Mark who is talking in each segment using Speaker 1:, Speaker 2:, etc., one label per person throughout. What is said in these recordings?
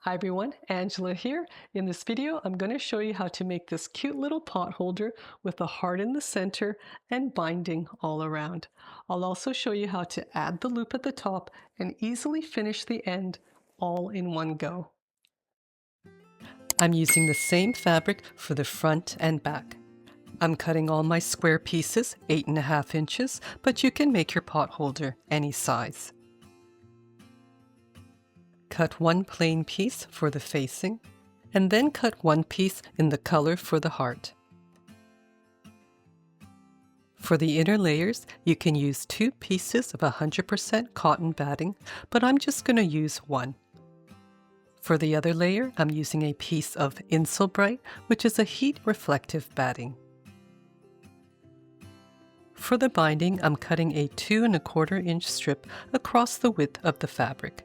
Speaker 1: Hi everyone, Angela here. In this video, I'm going to show you how to make this cute little pot holder with a heart in the center and binding all around. I'll also show you how to add the loop at the top and easily finish the end all in one go. I'm using the same fabric for the front and back. I'm cutting all my square pieces 8.5 inches, but you can make your pot holder any size. Cut one plain piece for the facing, and then cut one piece in the color for the heart. For the inner layers, you can use 2 pieces of 100% cotton batting, but I'm just going to use one. For the other layer, I'm using a piece of Insulbright, which is a heat-reflective batting. For the binding, I'm cutting a 2¼ inch strip across the width of the fabric.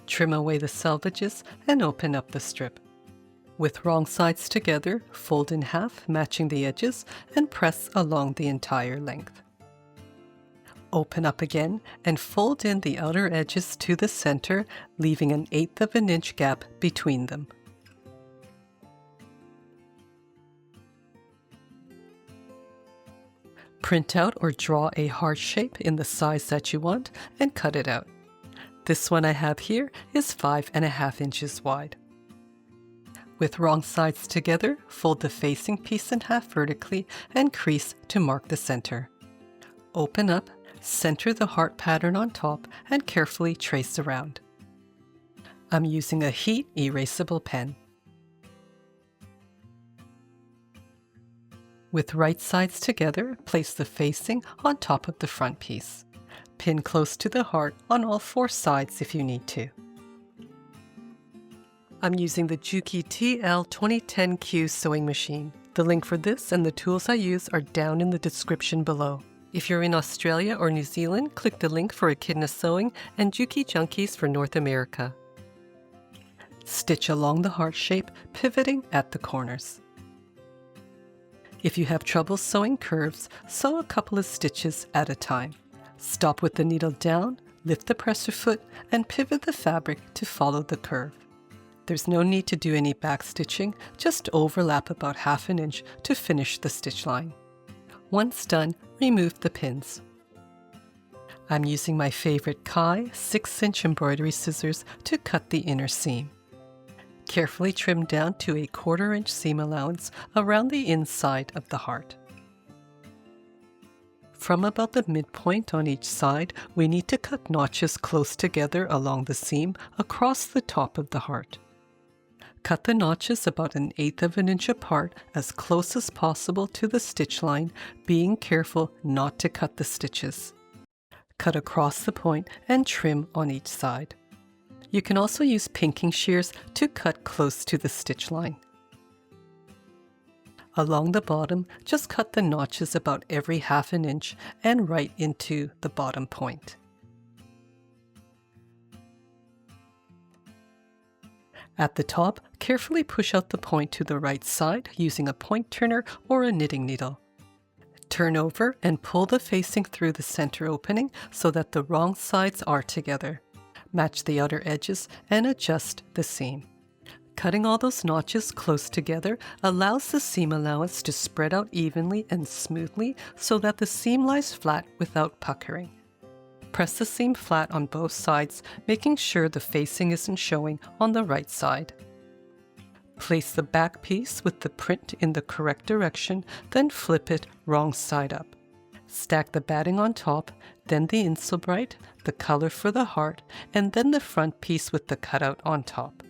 Speaker 1: Trim away the selvages and open up the strip. With wrong sides together, fold in half, matching the edges, and press along the entire length. Open up again and fold in the outer edges to the center, leaving an 1/8 inch gap between them. Print out or draw a heart shape in the size that you want and cut it out. This one I have here is 5.5 inches wide. With wrong sides together, fold the facing piece in half vertically and crease to mark the center. Open up, center the heart pattern on top, and carefully trace around. I'm using a heat erasable pen. With right sides together, place the facing on top of the front piece. Pin close to the heart on all 4 sides if you need to. I'm using the Juki TL-2010Q sewing machine. The link for this and the tools I use are down in the description below. If you're in Australia or New Zealand, click the link for Echidna Sewing and Juki Junkies for North America. Stitch along the heart shape, pivoting at the corners. If you have trouble sewing curves, sew a couple of stitches at a time. Stop with the needle down, lift the presser foot, and pivot the fabric to follow the curve. There's no need to do any back stitching, just overlap about 1/2 inch to finish the stitch line. Once done, remove the pins. I'm using my favorite Kai 6-inch embroidery scissors to cut the inner seam. Carefully trim down to a 1/4 inch seam allowance around the inside of the heart. From about the midpoint on each side, we need to cut notches close together along the seam across the top of the heart. Cut the notches about 1/8 inch apart as close as possible to the stitch line, being careful not to cut the stitches. Cut across the point and trim on each side. You can also use pinking shears to cut close to the stitch line. Along the bottom, just cut the notches about every 1/2 inch and right into the bottom point. At the top, carefully push out the point to the right side using a point turner or a knitting needle. Turn over and pull the facing through the center opening so that the wrong sides are together. Match the outer edges and adjust the seam. Cutting all those notches close together allows the seam allowance to spread out evenly and smoothly so that the seam lies flat without puckering. Press the seam flat on both sides, making sure the facing isn't showing on the right side. Place the back piece with the print in the correct direction, then flip it wrong side up. Stack the batting on top, then the Insulbright, the color for the heart, and then the front piece with the cutout on top.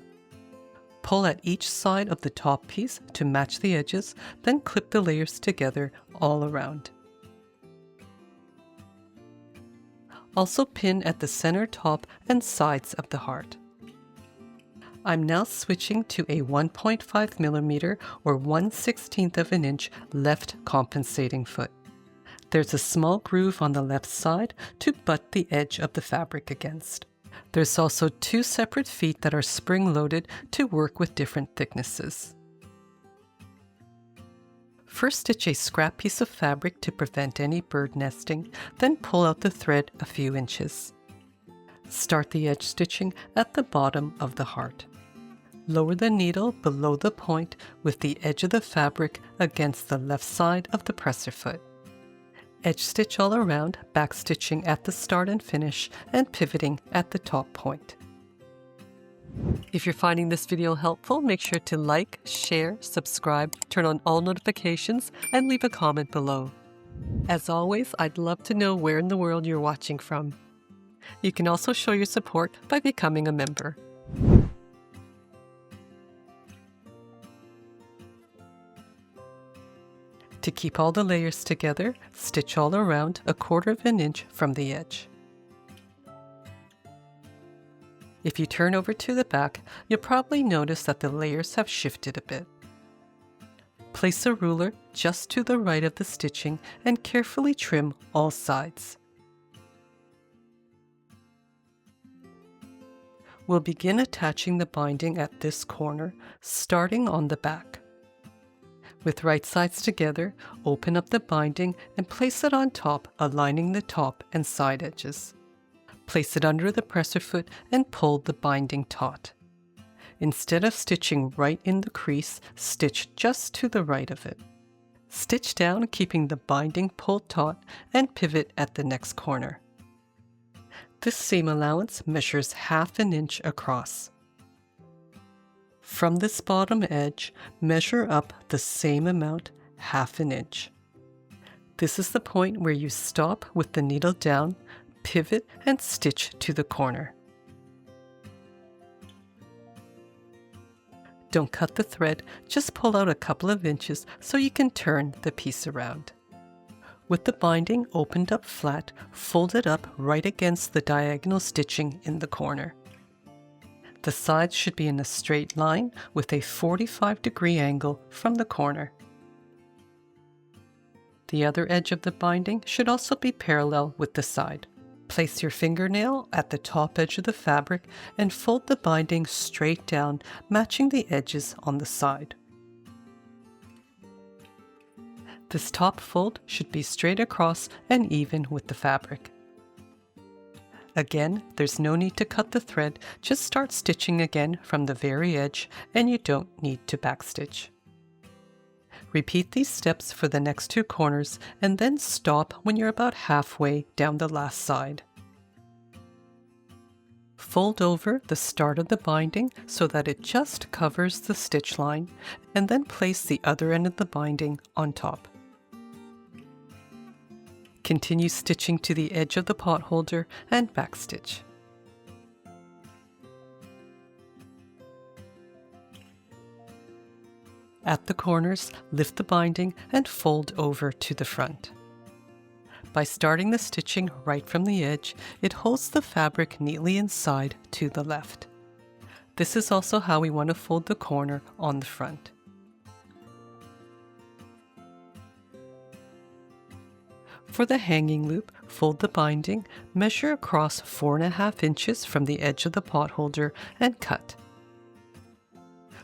Speaker 1: Pull at each side of the top piece to match the edges, then clip the layers together all around. Also pin at the center top and sides of the heart. I'm now switching to a 1.5mm or 1/16 inch left compensating foot. There's a small groove on the left side to butt the edge of the fabric against. There's also 2 separate feet that are spring-loaded to work with different thicknesses. First, stitch a scrap piece of fabric to prevent any bird nesting, then pull out the thread a few inches. Start the edge stitching at the bottom of the heart. Lower the needle below the point with the edge of the fabric against the left side of the presser foot. Edge stitch all around, backstitching at the start and finish, and pivoting at the top point. If you're finding this video helpful, make sure to like, share, subscribe, turn on all notifications, and leave a comment below. As always, I'd love to know where in the world you're watching from. You can also show your support by becoming a member. To keep all the layers together, stitch all around 1/4 inch from the edge. If you turn over to the back, you'll probably notice that the layers have shifted a bit. Place a ruler just to the right of the stitching and carefully trim all sides. We'll begin attaching the binding at this corner, starting on the back. With right sides together, open up the binding and place it on top, aligning the top and side edges. Place it under the presser foot and pull the binding taut. Instead of stitching right in the crease, stitch just to the right of it. Stitch down, keeping the binding pulled taut, and pivot at the next corner. This seam allowance measures 1/2 inch across. From this bottom edge, measure up the same amount, 1/2 inch. This is the point where you stop with the needle down, pivot, and stitch to the corner. Don't cut the thread, just pull out a couple of inches so you can turn the piece around. With the binding opened up flat, fold it up right against the diagonal stitching in the corner. The sides should be in a straight line with a 45-degree angle from the corner. The other edge of the binding should also be parallel with the side. Place your fingernail at the top edge of the fabric and fold the binding straight down, matching the edges on the side. This top fold should be straight across and even with the fabric. Again, there's no need to cut the thread, just start stitching again from the very edge, and you don't need to backstitch. Repeat these steps for the next 2 corners and then stop when you're about halfway down the last side. Fold over the start of the binding so that it just covers the stitch line, and then place the other end of the binding on top. Continue stitching to the edge of the potholder and backstitch. At the corners, lift the binding and fold over to the front. By starting the stitching right from the edge, it holds the fabric neatly inside to the left. This is also how we want to fold the corner on the front. For the hanging loop, fold the binding, measure across 4.5 inches from the edge of the potholder and cut.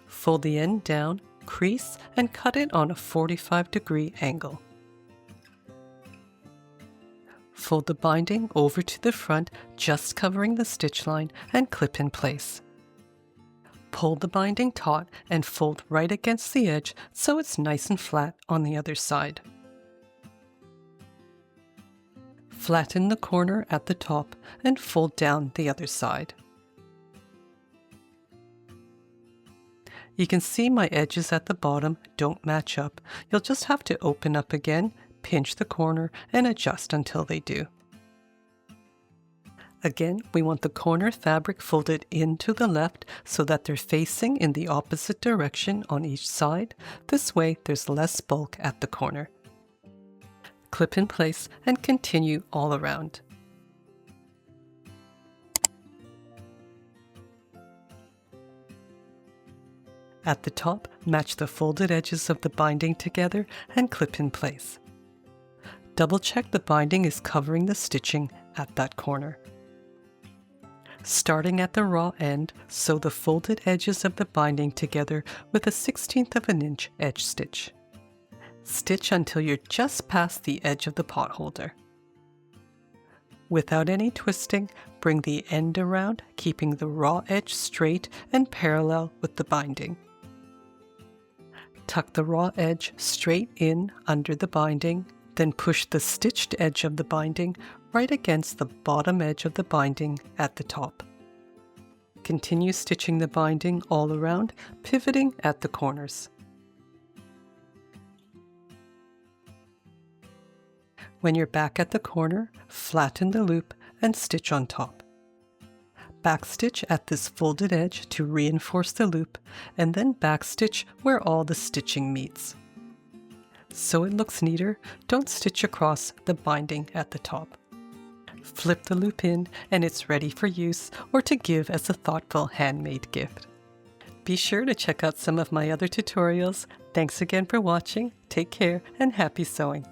Speaker 1: Fold the end down, crease, and cut it on a 45-degree angle. Fold the binding over to the front, just covering the stitch line, and clip in place. Pull the binding taut and fold right against the edge so it's nice and flat on the other side. Flatten the corner at the top and fold down the other side. You can see my edges at the bottom don't match up. You'll just have to open up again, pinch the corner, and adjust until they do. Again, we want the corner fabric folded in to the left so that they're facing in the opposite direction on each side. This way, there's less bulk at the corner. Clip in place and continue all around. At the top, match the folded edges of the binding together and clip in place. Double check the binding is covering the stitching at that corner. Starting at the raw end, sew the folded edges of the binding together with a 1/16 of an inch edge stitch. Stitch until you're just past the edge of the potholder. Without any twisting, bring the end around, keeping the raw edge straight and parallel with the binding. Tuck the raw edge straight in under the binding, then push the stitched edge of the binding right against the bottom edge of the binding at the top. Continue stitching the binding all around, pivoting at the corners. When you're back at the corner, flatten the loop and stitch on top. Backstitch at this folded edge to reinforce the loop, and then backstitch where all the stitching meets. So it looks neater, don't stitch across the binding at the top. Flip the loop in and it's ready for use or to give as a thoughtful handmade gift. Be sure to check out some of my other tutorials. Thanks again for watching, take care, and happy sewing!